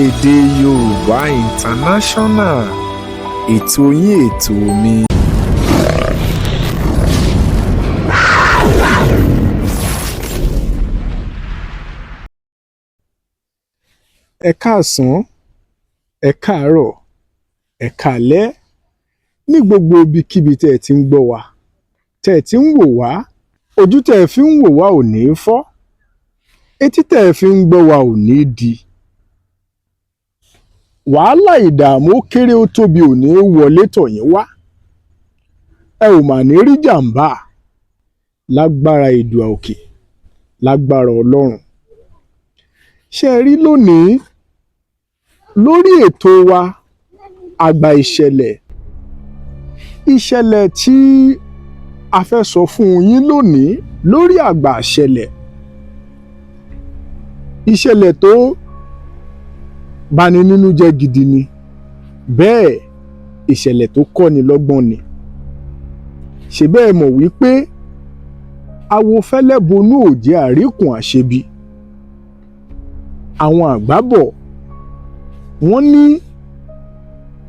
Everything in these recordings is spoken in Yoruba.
Ede Yoruba International, ètò yín ètò mi. Ẹ káàsán, ẹ káàárọ̀, ẹ káalẹ́ ní gbogbo ibikíbi tẹ́ ẹ ti ń gbọ́ wa, tẹ́ ẹ ti ń wò wá, ojú tẹ́ ẹ fi ń wò wá ò ní fọ́, etí tẹ́ ẹ fi ń gbọ́ wa ò ní di. Wàhálà ìdààmú ó kéré ó tóbi ò ní wọlé tọ̀ yín wá. Ẹ ò mà ní rí jàǹbá lágbára Èdùà òkè, lágbára Ọlọ́run. Ṣé ẹ rí lónìí lórí ètò wa àgbà ìṣẹ̀lẹ̀ tí a fẹ́ sọ fún yín lónìí lórí àgbà ìṣẹ̀lẹ̀ tó bani nínú jẹ́ gidi ni, bẹ́ẹ̀ ìṣẹ̀lẹ̀ tó kọ́ni lọ́gbọ́n ni. Ṣé bẹ́ẹ̀ mọ̀ wípé awo fẹ́lẹ́ bonú òjé àríkùn àṣebi. Àwọn àgbà bọ̀ wọ́n ní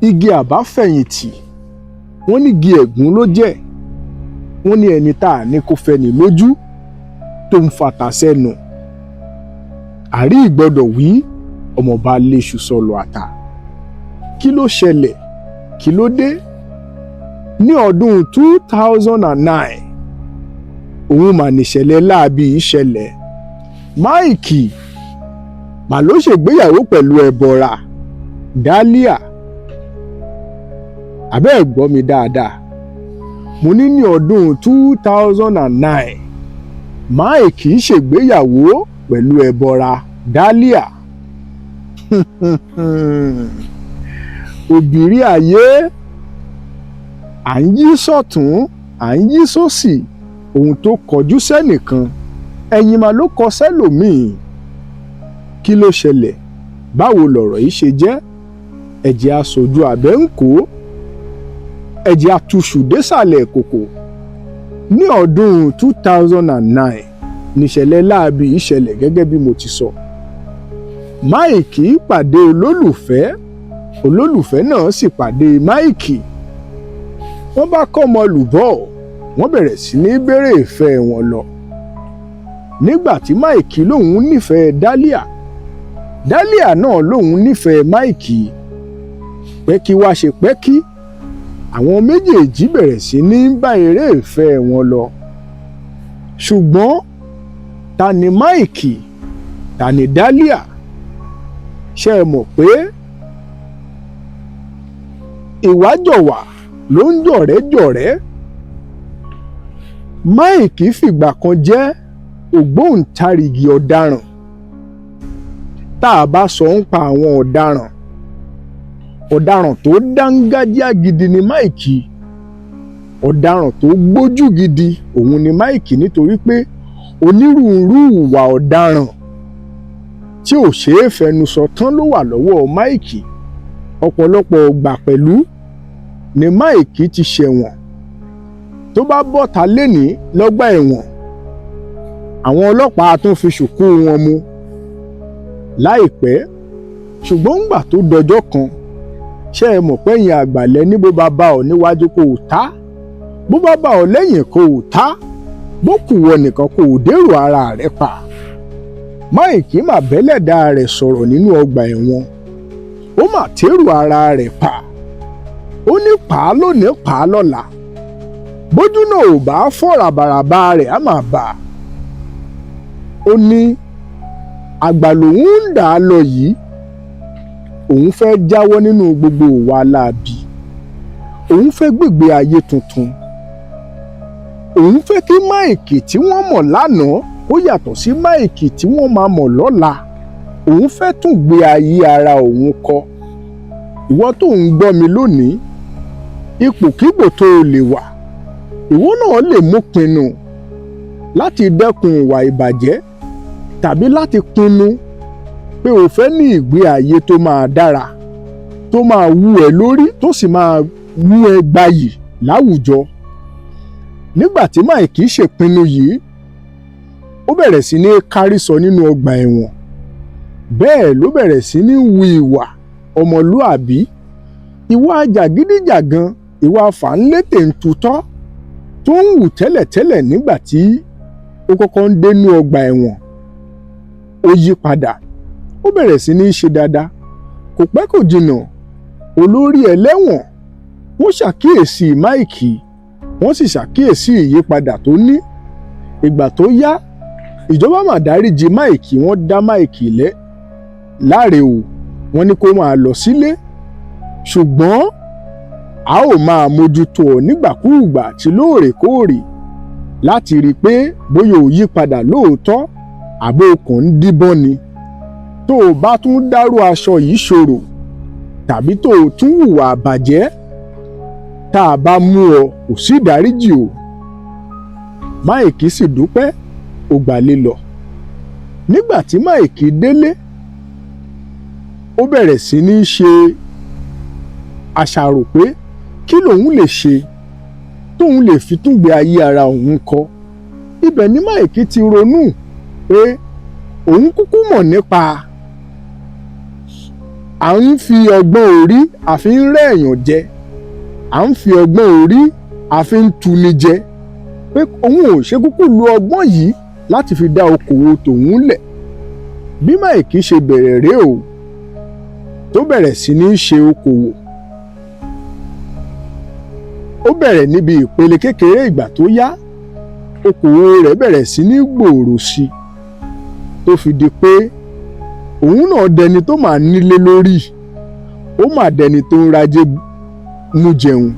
igi àbáfẹ̀yìntì, wọ́n ní igi ẹ̀gún ló jẹ́, wọ́n ní ẹni tá a ní kó fẹni lójú tó ń fata sẹ́nu. Àrí ìgbọ́dọ̀ wí ọmọọba léṣu sọlọ àtà. Kí ló ṣẹlẹ̀? Kí ló dé? Ní ọdún 2009 òun mà níṣẹ̀lẹ̀ láabi ìṣẹ̀lẹ̀. Máìkì mà ló ṣègbéyàwó pẹ̀lú Ebora Dálíà. Àbẹ́ ẹ̀ gbọ́ mi dáadáa. Mo ní ọdún 2009 Máìkì ṣègbéyàwó pẹ̀lú Ebora Dálíà. Òbírí ayé, à ń yí sọ́tún, à ń yí sósì, ohun tó kọjú sẹ́nìkan ẹ̀yìn mà ló kọ sẹ́lòmíì. Kí ló ṣẹlẹ̀? Báwo lọ̀rọ̀ yìí ṣe jẹ́? Ẹ jẹ́ á sojú abẹ́ ń kó, ẹ jẹ́ á túṣu désàlẹ̀ kòkò. Ní ọdún 2009 níṣẹ̀lẹ̀ láabi ìṣẹ̀lẹ̀ gẹ́gẹ́ bí mo ti sọ. Máìkì pàdé olólùfẹ́ náà sì pàdé Máìkì. Wọ́n bá kọ́mọ lùbọ́, wọ́n bẹ̀rẹ̀ sí ní bèrè ìfẹ́ wọn lọ. Nígbà tí Máìkì lòun nífẹ̀ẹ́ Dálíà náà lòun nífẹ̀ẹ́ Máìkì. Pẹ́kí wá ṣe pẹ́kí, àwọn méjèèjì bẹ̀rẹ̀ sí ní bá eré ìfẹ́ wọn lọ. Ṣùgbọ́n ta ni Máìkì? Ta ni Dálíà? Ṣé ẹ mọ̀ pé ìwájọwà ló ń jọ̀rẹ́jọ̀rẹ́? Máìkì fìgbà kan jẹ́ ògbóǹtarìgì ọ̀daràn. Tá a bá sọ ń pa àwọn ọ̀daràn tó dángájíá gidi ni Máìkì. Ọ̀daràn tó gbójú gidi òun ni Máìkì, nítorí pé onírúurú ìwà ọ̀daràn tí ò ṣeé fẹnu sọ tán ló wà lọ́wọ́ Máìkì. Ọ̀pọ̀lọpọ̀ ọgbà pẹ̀lú ni Máìkì ti ṣẹ̀wọ̀n. Tó bá bọ́ta lénìí lọ́gbà ẹ̀wọ̀n, àwọn ọlọ́pàá tún fi ṣùkú wọn mú láìpẹ́. Ṣùgbọ́n ńgbà tó dọjọ́ kan, ṣé ẹ mọ̀ pẹ́yìn àgbàlẹ̀ ní bó bá bá ọ níwájú kò tá, bó bá bá ọ lẹ́yìn kò tá, bó kù wọ nìkan kò dèrò ara rẹ̀ pa. Máìkì mà bẹ́lẹ̀dá rẹ̀ sọ̀rọ̀ nínú ọgbà ẹ̀wọ̀n. Ó mà tèrò ara rẹ̀ pa. Ó ní pa á lónìí, pa á lọ́la. Bójú náà ò bá fọ́ ràbàràbà rẹ̀ á máa bà á. Ó ní àgbà lòun ń dà á lọ yìí. Òun fẹ́ jáwọ́ nínú gbogbo ìwà láabi. Òun fẹ́ gbègbè ayé tuntun. Òun fẹ́ kí Máìkì tí wọ́n mọ̀ lánàá ó yàtọ̀ sí Máìkì tí wọ́n máa mọ̀ lọ́la. Òun fẹ́ tún gbé ayé ara òun kọ́. Ìwọ tó ń gbọ́ mi lónìí, ipòkípò tó o lè wà, ìwọ náà lè mú pinnu láti dẹ́kun ìwà ìbàjẹ́, tàbí láti pinnu pé o fẹ́ ní ìgbé ayé tó máa dára, tó máa wú ẹ lórí, tó sì máa mú ẹ gbayì láwùjọ. Nígbà tí Máìkì ṣèpinnu yìí, ó bẹ̀rẹ̀ sí ní kárí sọ nínú ọgbà ẹ̀wọ̀n. bẹ́ẹ̀ ló bẹ̀rẹ̀ sí ní wu ìwà ọmọlúàbí, ìwà jàgídíjàgan, ìwà fàǹlétè ń tutọ́ tó ń wù tẹ́lẹ̀tẹ́lẹ̀ nígbà tí ó kọ́kọ́ ń dénú ọgbà ẹ̀wọ̀n. Ó yí padà, ó bẹ̀rẹ̀ sí ní ṣe dáadáa. Kò pẹ́ kò jìnnà, olórí ẹlẹ́wọ̀n wọ́n ṣàkíyèsí Máìkì, wọ́n sì ṣàkíyèsí ìyípadà tó ní. Ìgbà tó yá, ìjọba mà dáríjì Máìkì, wọ́n dá Máìkì láre o, wọ́n ní kó máa lọ sílé. Ṣùgbọ́n a ó máa mójútó ọ nígbàkúùgbà àti lóòrèkóòrè láti rí i pé bóyá ò yí padà lóòótọ́ àbó kàn ń díbọ́n ni. Tó o bá tún dárú aṣọ yìí ṣòro tàbí tó o tún hùwà àbàjẹ́, tá a bá mú ọ kò sí ìdáríjì o. Máìkì sì dúpẹ́, ó gbalé lọ. Nígbà tí Máìkì délé, ó bẹ̀rẹ̀ sí ní ṣe àṣàrò pé kí lòun lè ṣe tóun lè fi túngbé ayé ara òun kọ. Ibẹ̀ ni Máìkì ti ronú pé òun kúkú mọ̀ nípa à ń fi ọgbọ́n orí àfi ń rẹ́ èèyàn jẹ, à ń fi ọgbọ́n orí àfi ń tuni jẹ, pé òun ò ṣe kúkú lo ọgbọ́n yìí láti fi dá okòwò tòun lẹ̀. Bí Máìkì ṣe bẹ̀rẹ̀ rèé o, tó bẹ̀rẹ̀ sí ní ṣe okòwò. Ó bẹ̀rẹ̀ níbi ìpele kékeré, ìgbà tó yá okòwò rẹ̀ bẹ̀rẹ̀ sí ní gbòòrò sí i, tó fi di pé òun náà dẹni tó máa nílé lórí, ó máa dẹni tó ń rajé mú jẹun,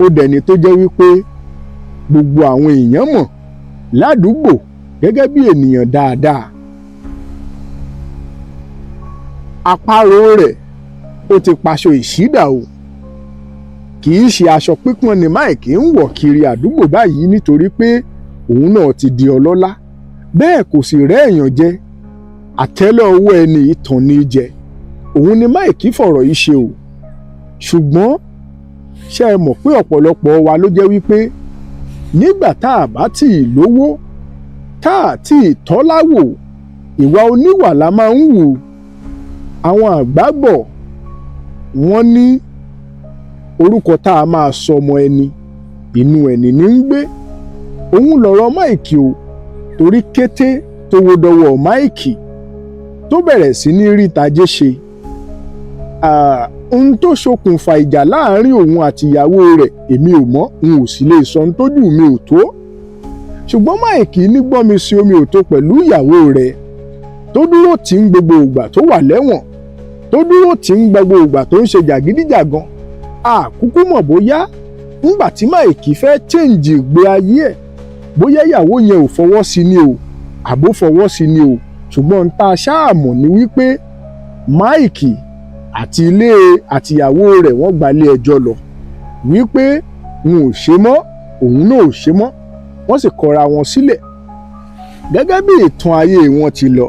ó dẹni tó jẹ́ wípé gbogbo àwọn èèyàn mọ̀ ládùúgbò gẹ́gẹ́ bí ènìyàn dáadáa. Àparò rẹ̀ ó ti paṣọ ìṣídà o. Kì í ṣe aṣọ pípọ́n ni Máìkì ń wọ̀ kiri àdúgbò báyìí nítorí pé òun náà ti di ọlọ́lá. Bẹ́ẹ̀ kò sì rẹ́ èèyàn jẹ, àtẹ́lẹ̀ ọwọ́ ẹni ìtàn ní jẹ. Òun ni Máìkì fọ̀rọ̀ yìí ṣe o. Ṣùgbọ́n ṣé ẹ mọ̀ pé ọ̀pọ̀lọpọ̀ wa ló jẹ́ wípé nígbà tá a bá tì í lówó, tá a tì í tọ́láwò, ìwà oníwà la máa ń wù. Àwọn àgbà bọ̀ wọ́n ní orúkọ tá a máa sọ ọmọ ẹni, inú ẹni ní ń gbé. Òun lọ̀rọ̀ Máìkì o, torí kété tó wo dọwọ́ Máìkì tó bẹ̀rẹ̀ sí ní rí tajé ṣe. Ohun tó ṣokùnfà ìjà láàárín òun àti ìyàwó rẹ̀ èmi ò mọ̀, n ò sì lè sọ ohun tójú mi ò tó. Ṣùgbọ́n Máìkì ní gbọ́n mi sí omi ò tó pẹ̀lú ìyàwó rẹ̀, tó dúró tì ń gbogbo ìgbà tó wà lẹ́wọ̀n, tó dúró tì ń gbogbo ìgbà tó ń ṣe jàgídíjàgan. Àkúkú mọ̀ bóyá nígbà tí Máìkì fẹ́ change ìgbé ayé ẹ̀, bóyá ìyàwó yẹn ò fọwọ́ sí ni o àbó fọwọ́ sí ni o. Ṣùgbọ́n n ta ṣáà mọ̀ ni wípé Máìkì àti ilé àtìyàwó rẹ̀ wọ́n gbalé ẹjọ́ lọ wípé n ò ṣe mọ́, òun náà ò ṣe mọ́, wọ́n sì kọra wọn sílẹ̀. Gẹ́gẹ́ bí ìtàn ayé wọn ti lọ,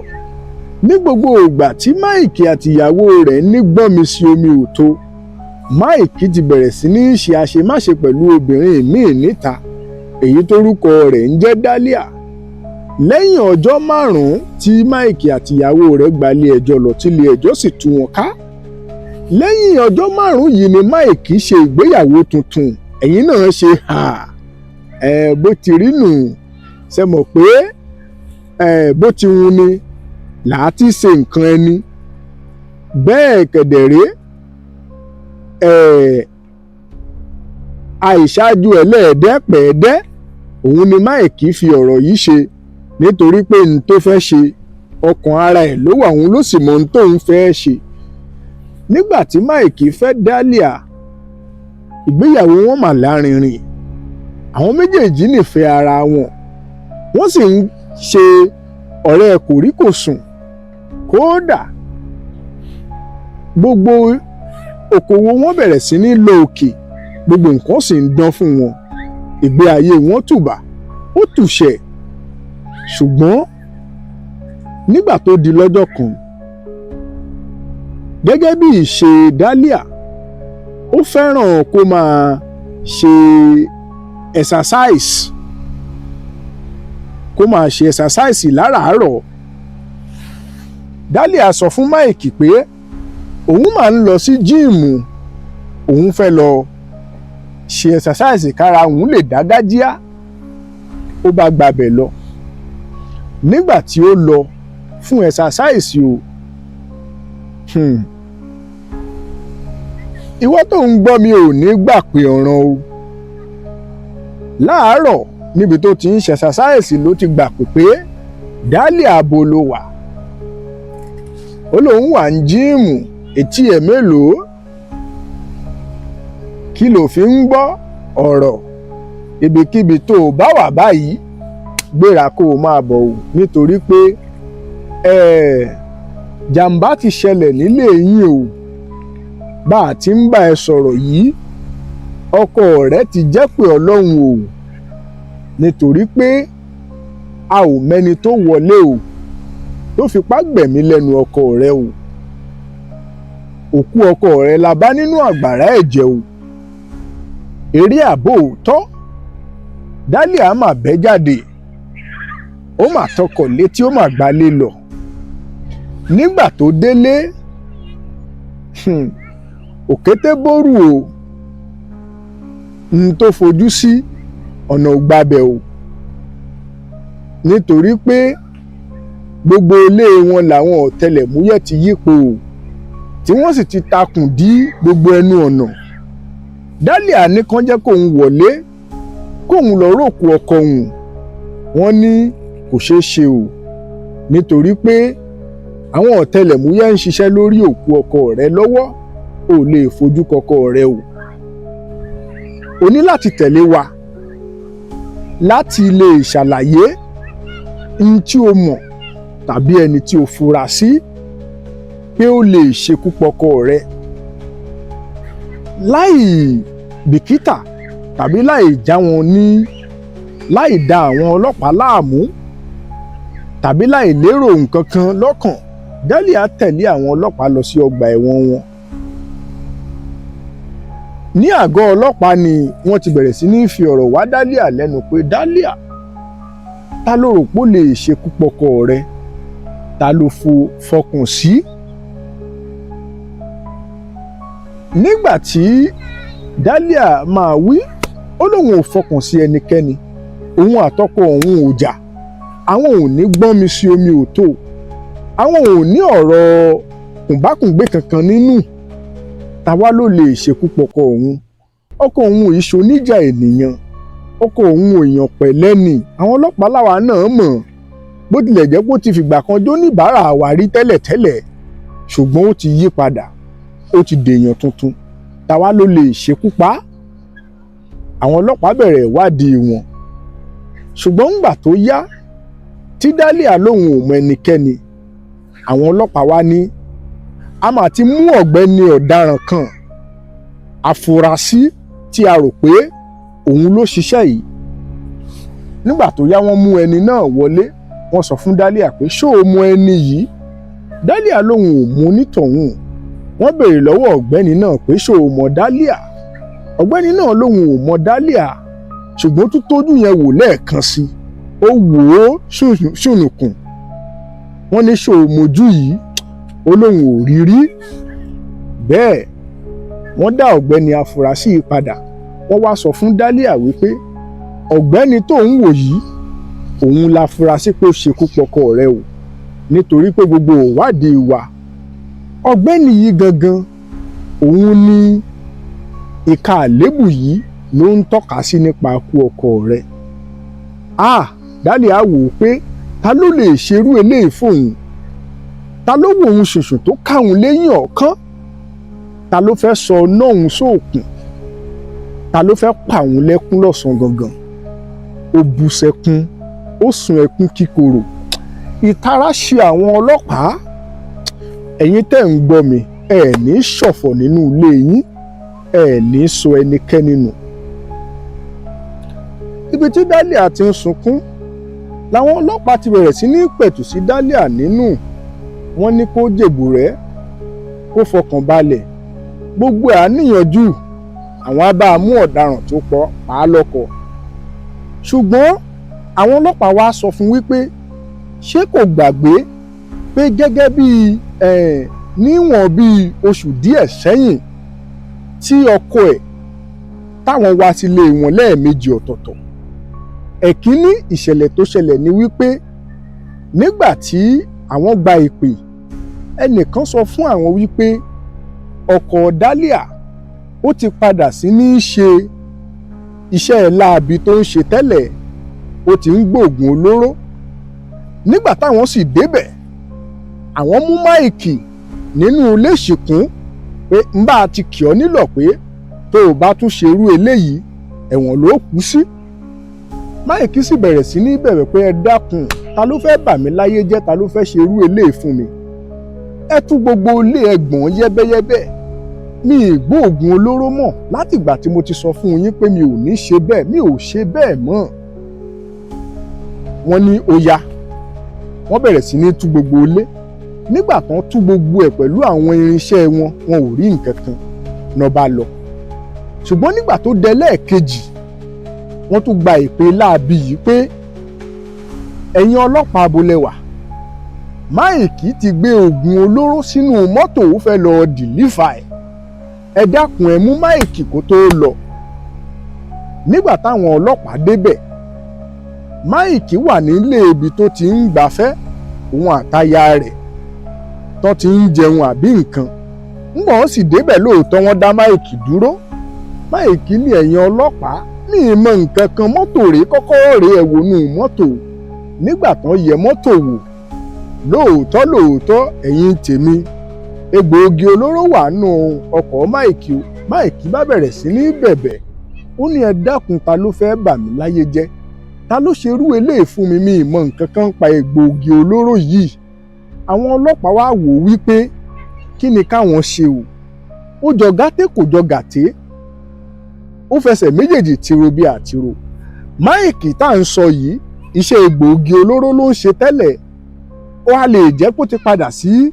ní gbogbo ìgbà tí Máìkì àtìyàwó rẹ̀ ní gbọ́n mi sí omi ò tó, Máìkì ti bẹ̀rẹ̀ sí ní ṣe àṣemáṣe pẹ̀lú obìnrin míì níta, èyí tórúkọ rẹ̀ ń jẹ́ Dálíà. Lẹ́yìn ọjọ́ 5 tí Máìkì àtìyàwó rẹ̀ gbalé ẹjọ́ lọ, tílé ẹjọ́ sì tú wọn ká. Lẹ́yìn ọjọ́ 5 yìí ni Máìkì ṣe ìgbéyàwó tuntun. Ẹ̀yin náà ṣe bó ti rí nù. Ṣé mọ̀ pé bó ti wun ni làá ti ṣe nǹkan ẹni. Bẹ́ẹ̀ kẹ̀dẹ̀rẹ́ àìṣáájú ẹlẹ́ẹ̀dẹ́pẹ̀ẹ́dẹ́, òun ni Máìkì fi ọ̀rọ̀ yìí ṣe, nítorí pé n tó fẹ́ ṣe ọkàn ara ẹ̀ ló wà, òun ló sì mọ ohun tóun fẹ́ ṣe. Nígbà tí Máìkì fẹ́ Dálíà, ìgbéyàwó wọn mà lárinrin. Àwọn méjèèjì nífẹ̀ẹ́ ara wọn, wọ́n sì ń ṣe ọ̀rẹ́ kòríkòsùn. Kódà gbogbo okòwò wọn bẹ̀rẹ̀ sí ní lọ òkè, gbogbo nǹkan sì ń dán fún wọn. Ìgbé ayé wọn tùbà, ó tùṣẹ̀. Ṣùgbọ́n nígbà tó di lọ́jọ́ kan, gẹ́gẹ́ bí ìṣe Dálíà, ó fẹ́ràn kó máa ṣe exercise, kó máa ṣe exercise láràárọ̀. Dahlia sọ fún Mike pé òun máa ń lọ sí jíìmù, òun fẹ́ lọ ṣe exercise kára òun lè dá gájíá. Ó bá gbabẹ̀ lọ. Nígbà tí ó lọ fún exercise o, ìwọ tó ń gbọ́ mi ò ní gbà pé ọ̀ràn o. Láàárọ̀ níbi tó ti ń ṣe exercise ló ti gbà pé Dahlia abo ló wà. Ó lóun wà ní jíìmù, etí ẹ̀ mélòó? Kí ló fi ń gbọ́ ọ̀rọ̀? Ibikíbi tó o bá wà báyìí gbéra kó o máa bọ̀ o, nítorí pé jàǹbá ti ṣẹlẹ̀ nílé yín o. Bá a ti ń bá ẹ sọ̀rọ̀ yìí, ọkọ rẹ ti jẹ́ pé Ọlọ́run o, nítorí pé a ò mẹ́ni tó wọlé o tó fipá gbẹ̀mí lẹ́nu ọkọ rẹ o. Òkú ọkọ rẹ la bá nínú àgbàrá ẹ̀jẹ̀ o. Eré àbò òótọ́. Dahlia mà bẹ́ jáde, ó mà tọkọ̀ létí, ó mà gbalé lọ. Nígbà tó délé, òkété bórù o, n tó fojú sí ọ̀nà ògbàbẹ̀ o, nítorí pé gbogbo ilé wọn làwọn ọ̀tẹlẹ̀múyẹ́ ti yípo o, tí wọ́n sì ti takùn dí gbogbo ẹnu ọ̀nà. Dahlia ní kán jẹ́ kóun wọlé, kóun lọ rókù ọkọ òun. Wọ́n ní kò ṣeé ṣe o, nítorí pé àwọn ọ̀tẹlẹ̀múyẹ́ ń ṣiṣẹ́ lórí òkú ọkọ rẹ lọ́wọ́, ò lè fojú kọkọ rẹ o. O ní láti tẹ̀lé wa láti lè ṣàlàyé ohun tí o mọ̀ tàbí ẹni tí o fura sí pé ó lè ṣekú pọkọ rẹ. Láì bìkítà tàbí láì dá àwọn ọlọ́pàá láàmú tàbí láì lérò nǹkan kan lọ́kàn, Dahlia tẹ̀lé àwọn ọlọ́pàá lọ sí ọgbà ẹ̀wọ̀n wọn. Ní àgọ́ ọlọ́pàá ni wọ́n ti bẹ̀rẹ̀ sí ní fi ọ̀rọ̀ wá Dahlia lẹ́nu pé Dahlia, ta ló rò pé ó lè ṣekú pọkọ rẹ? Ta ló fọkàn sí? Nígbà tí Dahlia máa wí, ó lóun ò fọkàn sí ẹnikẹ́ni, òun àtọkọ òun ò jà, àwọn ò ní gbọ́n mi sí omi ò tó, àwọn ò ní ọ̀rọ̀ kùnbákùngbé kankan nínú. Tàwa ló lè ṣekú pọkọ òun? Ọkọ òun ìṣoníjà ènìyàn, ọkọ òun èèyàn pẹ̀lẹ́ ni, àwọn ọlọ́pàá láwa náà mọ̀. Bó tilẹ̀ jẹ́ pé ó ti fìgbà kan jó níbàárà wa rí tẹ́lẹ̀tẹ́lẹ̀, ṣùgbọ́n ó ti yí padà, ó ti dèèyàn tuntun. Tàwa ló lè ṣekú pa á? Àwọn ọlọ́pàá bẹ̀rẹ̀ ìwádìí wọn, ṣùgbọ́n ńgbà tó yá tí Dahlia lóun ò mọ ẹnikẹ́ni, àwọn ọlọ́pàá wá ní a máa ti mú ọ̀gbẹ́ni ọ̀daràn kan, àfúrásì tí a rò pé òun ló ṣiṣẹ́ yìí. Nígbà tó yá wọ́n mú ẹni náà wọlé, wọ́n sọ fún Dahlia pé ṣó o mọ ẹni yìí? Dahlia lóun ò mọ onítọ̀hún. Wọ́n béèrè lọ́wọ́ ọ̀gbẹ́ni náà pé ṣó o mọ Dahlia? Ọ̀gbẹ́ni náà lóun ò mọ Dahlia, ṣùgbọ́n tó tójú yẹn wò lẹ́ẹ̀kan sí, ó wò ó ṣùnùkùn. Wọ́n ní ṣó o mojú yìí? Ó lóun ò rí rí. Bẹ́ẹ̀ wọ́n dá ọ̀gbẹ́ni afurasí yìí padà, wọ́n wá sọ fún Dahlia wípé ọ̀gbẹ́ni tó ń wò yìí, òun la furasí pé ó ṣekú pọkọ rẹ o, nítorí pé gbogbo ìwádìí wa ọ̀gbẹ́ni yìí gangan òun ni ìka àlébù yìí ló ń tọ́ka sí nípa ikú ọkọ rẹ. Dahlia wò ó pé ta ló lè ṣerú eléyìí fóun? Ta ló wo òun ṣoṣo tó káwọn lẹ́yìn ọ̀kan? Ta ló fẹ́ sọ ọ̀nà òun sóòkùn? Ta ló fẹ́ pa òun lẹ́kún lọ́sàn-án gangan? Ó bú sẹ́kún, ó sun ẹkún kíkorò. Ìtara ṣe àwọn ọlọ́pàá. Ẹ̀yin tẹ́ ń gbọ́ mi, ẹ ní ṣọ̀fọ̀ nínú ilé yín, ẹ ní sọ ẹnikẹ́ni nù. Ibi tí Dahlia ti ń sunkún làwọn ọlọ́pàá ti bẹ̀rẹ̀ sí ní pẹ̀tù sí Dahlia nínú. Wọ́n ní kó jèbùrẹ́, kó fọkàn balẹ̀, gbogbo ẹ̀ á níyànjú, àwọn á bá a mú ọ̀daràn tó pa á lọ́kọ. Ṣùgbọ́n àwọn ọlọ́pàá wá sọ fún wípé ṣé kò gbàgbé pé gẹ́gẹ́ bí níwọ̀n bí oṣù díẹ̀ sẹ́yìn tí ọkọ ẹ̀ táwọn wá sílé wọn lẹ́ẹ̀mejì ọ̀tọ̀ọ̀tọ̀. Ẹ̀kíní ìṣẹ̀lẹ̀ tó ṣẹlẹ̀ ni wípé nígbà tí àwọn gba ìpè, ẹnìkan sọ fún àwọn wípé ọkọ Dahlia ó ti padà sí ní í ṣe iṣẹ́ láabi tó ń ṣe tẹ́lẹ̀, ó ti ń gbóògùn olóró. Nígbà táwọn sì débẹ̀, àwọn mú máìkì nínú ilé ìṣìkún pé ń bá ti kì ọ́ nílọ̀ pé tó o bá tún ṣerú eléyìí ẹ̀wọ̀n ló kú sí. Máìkì sì bẹ̀rẹ̀ sí ní bẹ̀rẹ̀ pé ẹ dákun, ta ló fẹ́ bà mí láyé jẹ́, ta ló fẹ́ ṣerú eléyìí fún mi. Ẹ tú gbogbo ilé ẹgbọ̀n yẹ́bẹ́yẹ́bẹ́, mi ì gbóògùn olóró mọ́ látìgbà tí mo ti sọ fún yín pé mi ò ní ṣe bẹ́ẹ̀, mi ò ṣe bẹ́ẹ̀ mọ́. Wọ́n ní ó yá, wọ́n bẹ̀rẹ̀ sí ní tú gbogbo ilé. Nígbà tán tú gbogbo ẹ̀ pẹ̀lú àwọn irinṣẹ́ wọn, wọn ò rí nǹkan kan náà bá lọ. Ṣùgbọ́n nígbà tó dé lẹ́ẹ̀kejì, wọ́n tún gba ìpè láabi yìí pé ẹ̀yin ọlọ́pàá abolẹ̀wà, Máìkì ti gbé oògùn olóró sínú mọ́tò, ó fẹ́ lọ dìlífà ẹ̀, ẹ dákun ẹ mú Máìkì kó tó lọ. Nígbà táwọn ọlọ́pàá débẹ̀, Máìkì wà nílé ibi tó ti ń gbafẹ́, òun àtaya rẹ̀ tó ti ń jẹun àbí nǹkan. Ńgbà wọ́n sì débẹ̀ lóòótọ́ wọ́n dá Máìkì dúró. Máìkì ní ẹ̀yin ọlọ́pàá, mi ì mọ nǹkan kan, mọ́tò rèé, kọ́kọ́rọ́ rèé, ẹ wò nù mọ́tò. Nígbà tán yẹ mọ́tò wò, lóòótọ́ ẹ̀yin tèmi, egbòogi olóró wà nù ọkọ̀ Máìkì o. Máìkì bá bẹ̀rẹ̀ sí ní bẹ̀bẹ̀, ó ní ẹ dákun, ta ló fẹ́ bà mí láyé jẹ́, ta ló ṣerú eléyìí fún mi, mi ì mọ nǹkan kan pa egbòogi olóró yìí. Àwọn ọlọ́pàá wá wò wípé kí ni káwọn ṣe o. Ó jọ gàté kò jọ gàté, ó fẹsẹ̀ méjèèjì tiro bí àtiro. Máìkì tá à ń sọ yìí, iṣẹ́ egbòogi olóró ló ń ṣe tẹ́lẹ̀. Ó wá lè jẹ́ kó ti padà sí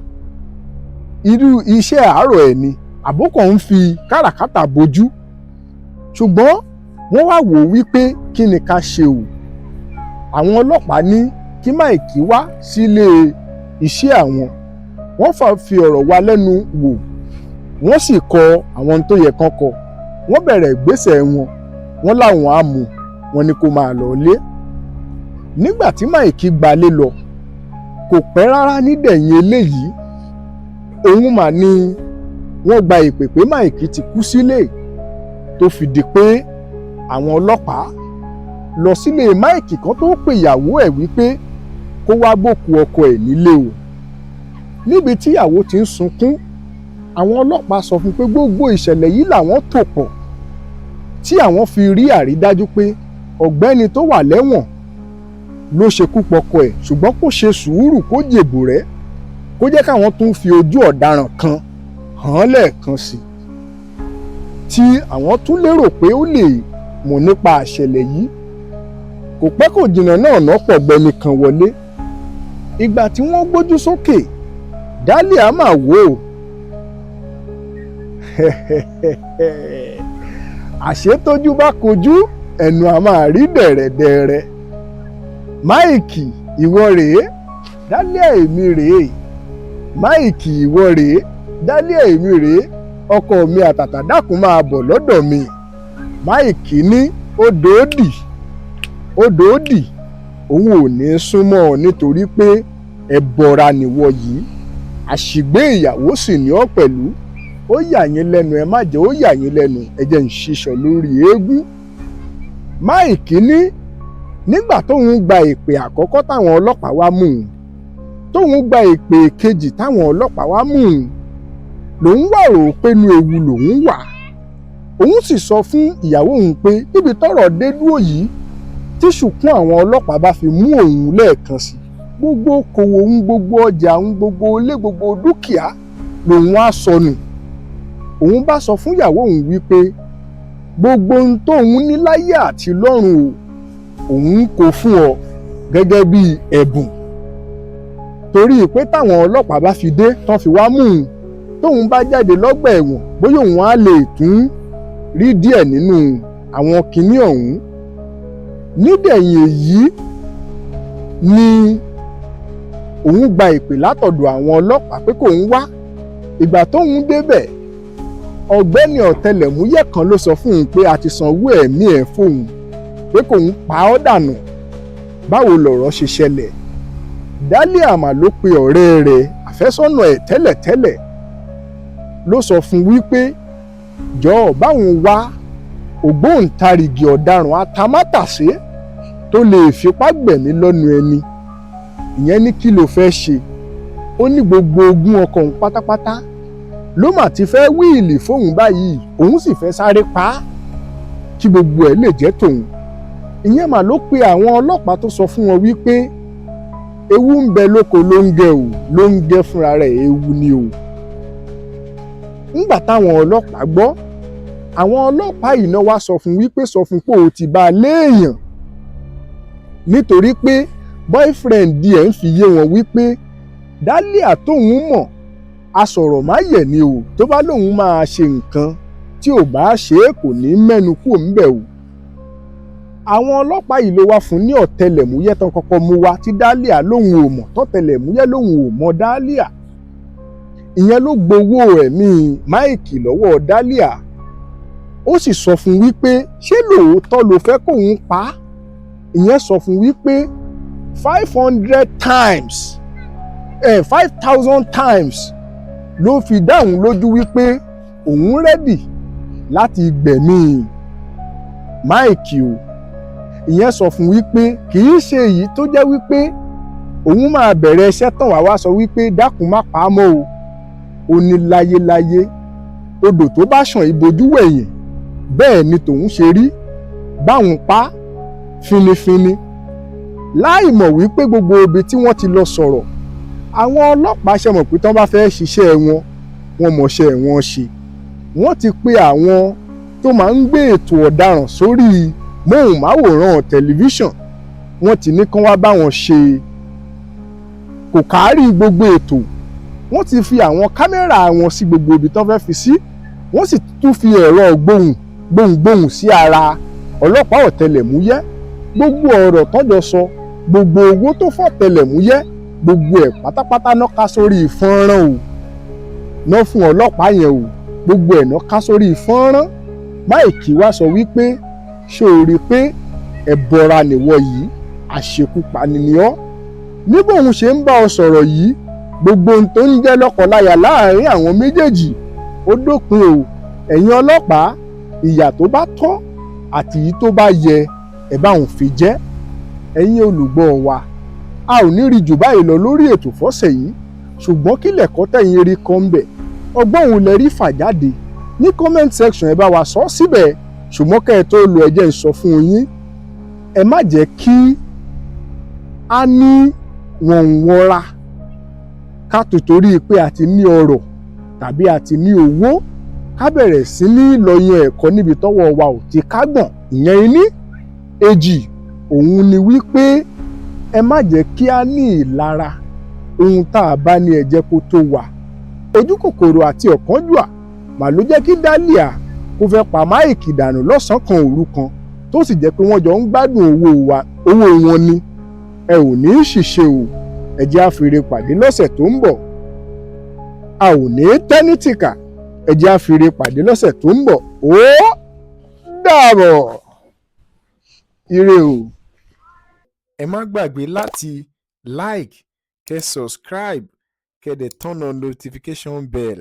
irú iṣẹ́ àárọ̀ ẹ̀ ni, àbókàn ń fi káràkátà bojú. Ṣùgbọ́n wọ́n wá wò wípé kí ni ká ṣe o. Àwọn ọlọ́pàá ní kí Máìkì wá sílé iṣẹ́ àwọn. Wọ́n fi ọ̀rọ̀ wá lẹ́nu wò, wọ́n sì kọ àwọn tó yẹ kán kọ. Wọ́n bẹ̀rẹ̀ ìgbésẹ̀ wọn, wọ́n láwọn á mú, wọn ni kó máa lọ lé. Nígbà tí Máìkì gbalé lọ, kò pẹ́ rárá nídẹ̀yìn eléyìí, òun mà ní wọ́n gba ìpè pé Máìkì ti kú sílé, tó fi di pé àwọn ọlọ́pàá lọ sílé Máìkì kan tó pè ìyàwó ẹ̀ wípé kó wá gbókùú ọkọ ẹ̀ nílé o. Níbi tíyàwó ti ń sunkún, àwọn ọlọ́pàá sọ fún pé gbogbo ìṣẹ̀lẹ̀ yìí làwọn tò pọ̀ tí àwọn fi rí àrídájú pé ọ̀gbẹ́ni tó wà lẹ́wọ̀n ló ṣekú pọkọ ẹ̀, ṣùgbọ́n kó ṣe sùúrù, kó jèbù rẹ̀, kó jẹ́ káwọn tún fi ojú ọ̀daràn kan hàn lẹ́ẹ̀kan sí, tí àwọn tún lérò pé ó lè mọ̀ nípa àṣẹlẹ̀ yìí. Kò pẹ́ kò jìnnà náà pọ̀ gbẹni kan wọlé. Ìgbà tí wọ́n gbójú sókè, Dahlia máa wò ó. Àṣé tójú bá kojú, ẹnu a máa rí dẹ̀rẹ̀dẹ̀rẹ̀. Máìkì ìwọ rèé, Dahlia èmi rèé. Máìkì ìwọ rèé, Dahlia èmi rèé. Ọkọ mi àtàtà dákun máa bọ̀ lọ́dọ̀ mi. Máìkì ní ó dòódì, òun ò ní súnmọ́ ọ nítorí pé ẹbọra nìwọ yìí, àṣìgbé ìyàwó sì ní ọ pẹ̀lú. Ó yà yín lẹ́nu, ẹ má jẹ́ ó yà yín lẹ́nu, ẹ jẹ́ ń ṣiṣọ́ lórí eégún. Máìkì ní nígbà tóun gba ìpè àkọ́kọ́ táwọn ọlọ́pàá wá mú un, tóun gba ìpè kejì táwọn ọlọ́pàá wá mú un, lòun wà rò pé inú ewu lòun wà. Òun sì sọ fún ìyàwó òun pé níbi tọ́rọ̀ dé dúró yìí, tí ṣùkún àwọn ọlọ́pàá bá fi mú òun lẹ́ẹ̀kan sí, gbogbo okòwò òun, gbogbo ọjà òun, gbogbo ilé, gbogbo dúkìá lòun á sọnù. Òun bá sọ fún ìyàwó òun wípé gbogbo ohun tóun ní láyé àti lọ́run òun kò fún ọ gẹ́gẹ́ bí ẹ̀bùn, torí pé táwọn ọlọ́pàá bá fi dé tán fi wá mú un, tóun bá jáde lọ́gbà ẹ̀wọ̀n, bóyá òun á lè tún rí díẹ̀ nínú àwọn kinní ọ̀hún. Nídẹ̀yìn èyí ni òun gba ìpè látọ̀dọ̀ àwọn ọlọ́pàá pé kóun wá. Ìgbà tóun débẹ̀, ọ̀gbẹ́ni ọ̀tẹlẹ̀múyẹ́ kan ló sọ fún òun pé a ti sanwó ẹ̀mí ẹ̀ fóun pé kóun pa ọ́ dànù. Báwo lọ̀rọ̀ ṣe ṣẹlẹ̀? Dahlia mà ló pe ọ̀rẹ́ rẹ̀ àfẹ́sọ́nà ẹ̀ tẹ́lẹ̀tẹ́lẹ̀ ló sọ fún wípé jọ̀ọ́ báwọn wá ògbóǹtarìgì ọ̀daràn atamátàsé tó lè fipá gbẹ̀mí lọ́nu ẹni. Ìyẹn ní kí ló fẹ́ ṣe? Ó ní gbogbo ogún ọkọ òun pátápátá ló mà ti fẹ́ wíìlì fóun báyìí, òun sì fẹ́ sáré pa á kí gbogbo ẹ̀ lè jẹ́ tòun. Ìyẹn mà ló pe àwọn ọlọ́pàá tó sọ fún wọn wípé ewu ń bẹ lóko lóńgẹ o, lóńgẹ fúnra rẹ̀ ewu ni o. Nígbà táwọn ọlọ́pàá gbọ́, àwọn ọlọ́pàá yìí náà wá sọ fún wípé sọ fún pé o ti bá a léèyàn, nítorí pé boyfriend díẹ̀ ń fi yé wọn wípé Dahlia tóun mọ̀ asọ̀rọ̀máyẹ̀ ni o, tó bá lóun máa ṣe nǹkan tí ò bá ṣe é kò ní mẹ́nu kúrò ńbẹ̀ o. Àwọn ọlọ́pàá yìí ló wá fún ní ọ̀tẹlẹ̀múyẹ́ tán kọ́kọ́ mú wá tí Dahlia lóun ò mọ̀, tọ́tẹlẹ̀múyẹ́ lóun ò mọ̀ Dahlia. Ìyẹn ló gbowó ẹ̀mí Mike lọ́wọ́ Dahlia. Ó sì sọ fún wípé ṣé lóòótọ́ ló fẹ́ kóun pa á? Ìyẹn sọ fún wípé 500 times 5,000 times ló fi dáhùn lójú wípé òun rẹ́dì láti gbẹ̀mí Mike o. Ìyẹn sọ fún wípé kì í ṣe èyí tó jẹ́ wípé òun máa bẹ̀rẹ̀ iṣẹ́ tán wá sọ wípé dákun má pa á mọ́ o. Ó ní láyéláyé odò tó bá ṣàn ìbojú wẹ̀yìn bẹ́ẹ̀ ni tòun ṣe rí, báwọn pa finifini láì mọ̀ wípé gbogbo ibi tí wọ́n ti lọ sọ̀rọ̀ àwọn ọlọ́pàá ṣe mọ̀ pé tán bá fẹ́ ṣiṣẹ́ wọn mọ̀ṣẹ́ wọn ṣe. Wọ́n ti pe àwọn tó máa ń gbé ètò ọ̀daràn sórí móhùnmáwòrán tẹlifíṣàn, wọ́n ti ní kán wá bá wọn ṣe kò kárí gbogbo ètò. Wọ́n ti fi àwọn kámẹ́rà wọn sí gbogbo ibi tán fẹ́ fi sí, wọ́n sì tún fi ẹ̀rọ gbohùngbohùn sí ara ọlọ́pàá ọ̀tẹlẹ̀múyẹ́. Gbogbo ọ̀rọ̀ tọ́jọ sọ, gbogbo owó tó fọ̀tẹlẹ̀múyẹ́, gbogbo ẹ̀ pátápátá náà ká sórí fọ́nrán o, náà fún ọlọ́pàá yẹn o, gbogbo ẹ̀ náà ká sórí fọ́nrán. Mike wá sọ wípé ṣé o rí pé Ebora nìwọ yìí, àṣekúpani ni ọ́. Ní bóun ṣe ń bá ọ sọ̀rọ̀ yìí, gbogbo ohun tó ń jẹ́ lọ́kọláya láàrin àwọn méjèèjì ó dópin o. Ẹ̀yin ọlọ́pàá, ìyà tó bá tọ́ àti èyí tó bá yẹ ẹ bá òun fi jẹ́. Ẹ̀yin olùgbọ́ wa, a ò ní rí jù báyìí lọ lórí ètò fọ́sẹ̀ yìí, ṣùgbọ́n kí lẹ̀kọ́ tẹ̀yin rí kan bẹ̀, ọgbọ́n òun lẹ rí fà jáde ní comment section. Ẹ bá wa sọ síbẹ̀, ṣùgbọ́n kẹ́ ẹ tó lọ ẹ jẹ́ n sọ fún yín, ẹ má jẹ́ kí a ní wọ̀nwọ̀nra ká tó torí pé a ti ní ọrọ̀ tàbí a ti ní owó ká bẹ̀rẹ̀ sí ní lọ yan ẹ̀kọ́ níbi tọ́wọ́ wa ò ti ká gbọ̀n. Ìyẹn iní. Èjì, òun ni wípé ẹ má jẹ́ kí a ní ìlara ohun tá a bá ní ẹ jẹ́ kó tó wà. Ojú kòkòrò àti ọ̀kánjúà mà ló jẹ́ kí Dahlia kó fẹ́ pa Mike dànù lọ́sàn-án kan òru kan, tó sì jẹ́ pé wọ́n jọ ń gbádùn owó wọn ni. Ẹ ò ní ṣìṣe o, ẹ jẹ́ á fìre pàdé lọ́sẹ̀ tó ń bọ̀. A ò ní tẹ́nítìkà, ẹ jẹ́ á fìre pàdé lọ́sẹ̀ tó ń bọ̀. Ó dàbọ̀. Ire o. Ẹ má gbàgbé láti like, kẹ́ subscribe, kẹ́ dẹ̀ turn on notification bell.